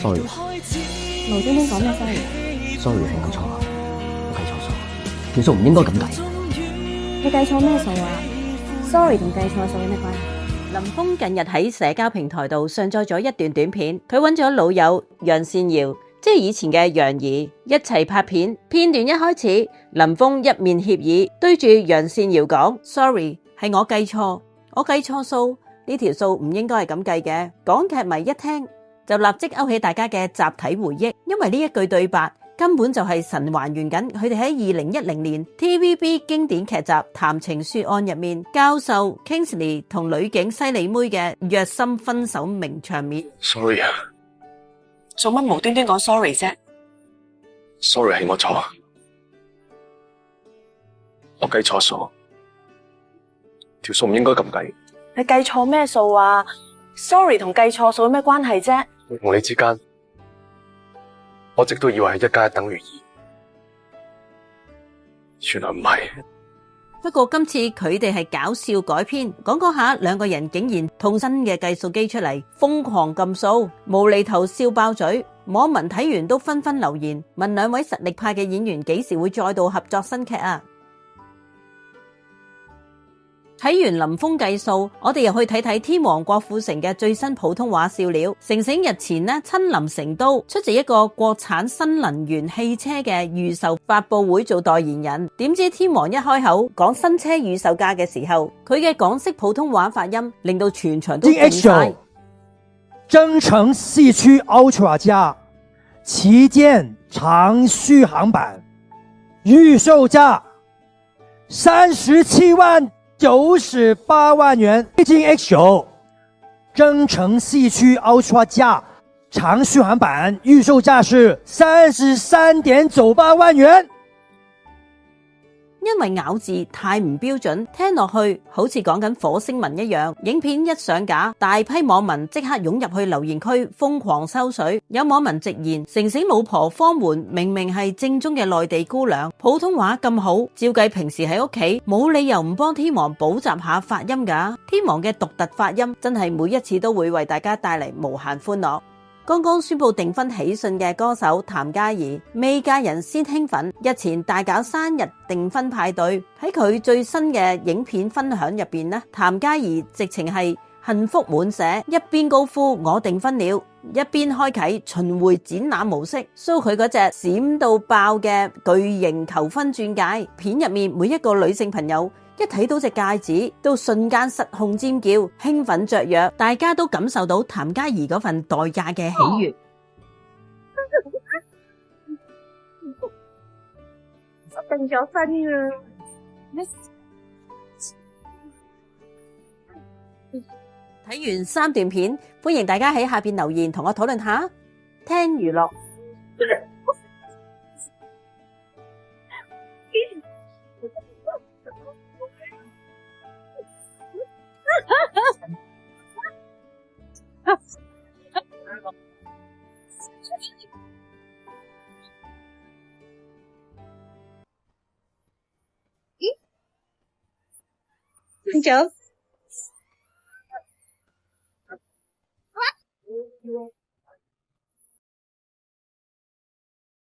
sorry，無端端講咩 sorry 係我錯，我計錯數，條數唔應該咁計。你計錯咩數啊 ？Sorry 同計錯數有咩關係？林峰近日喺社交平台度上載咗一段短片，佢揾咗老友楊善瑤，即係以前嘅楊怡一齊拍片。片段一開始，林峰一面歉意，對住楊善瑤講 ：Sorry， 係我計錯，我計錯數，呢條數唔應該係咁計嘅。港劇迷一聽就立即勾起大家嘅集體回憶，因為呢一句對白根本就係神還原緊佢哋喺2010年 TVB 經典劇集《談情說案》入面教授 Kingsley 同女警西利妹嘅虐心分手名場面。Sorry 啊，做乜無端端講 sorry 啫？ Sorry 係我錯，我計錯數，條數唔應該咁計。你計錯咩數啊 ？Sorry 同計錯數有咩關係啫？我同你之間，我一直都以為係1+1等於2，原來唔係。不過今次佢哋係搞笑改編，講下兩個人竟然套新嘅計數機出嚟，瘋狂撳數，無厘頭笑爆嘴。網民睇完都紛紛留言，問兩位實力派嘅演員幾時會再度合作新劇啊？睇完林峰計數，我哋又去睇睇天王郭富城嘅最新普通話笑料。成成日前呢親臨成都出席一個國產新能源汽車嘅預售發佈會做代言人，點知天王一開口講新車預售價嘅時候，佢嘅港式普通話發音令到全場都靜晒。增程四驅 Ultra 加旗艦長續航版，預售價37.98萬元。北京 X9 增程四驅 Ultra 加長續航版，預售價是33.98萬元。因為咬字太唔標準，聽落去好似講緊火星文一樣。影片一上架，大批網民即刻湧入去留言區瘋狂收水。有網民直言，成成老婆方媛明明係正宗嘅內地姑娘，普通話咁好，照計平時喺屋企冇理由唔幫天王補習下發音㗎。天王嘅獨特發音真係每一次都會為大家帶嚟無限歡樂。剛剛宣布訂婚喜訊嘅歌手譚嘉儀，未嫁人先興奮，日前大搞生日訂婚派對。喺佢最新嘅影片分享入邊呢，譚嘉儀直情係幸福滿瀉，一邊高呼我訂婚了，一邊開啟巡迴展覽模式，show佢嗰隻閃到爆嘅巨型求婚鑽戒。片入面每一個女性朋友一睇到隻戒指，都瞬間失控尖叫，興奮雀躍，大家都感受到譚嘉儀嗰份待嫁嘅喜悅。訂咗婚啊！睇完3段片，歡迎大家喺下邊留言同我討論下。聽娛樂。走。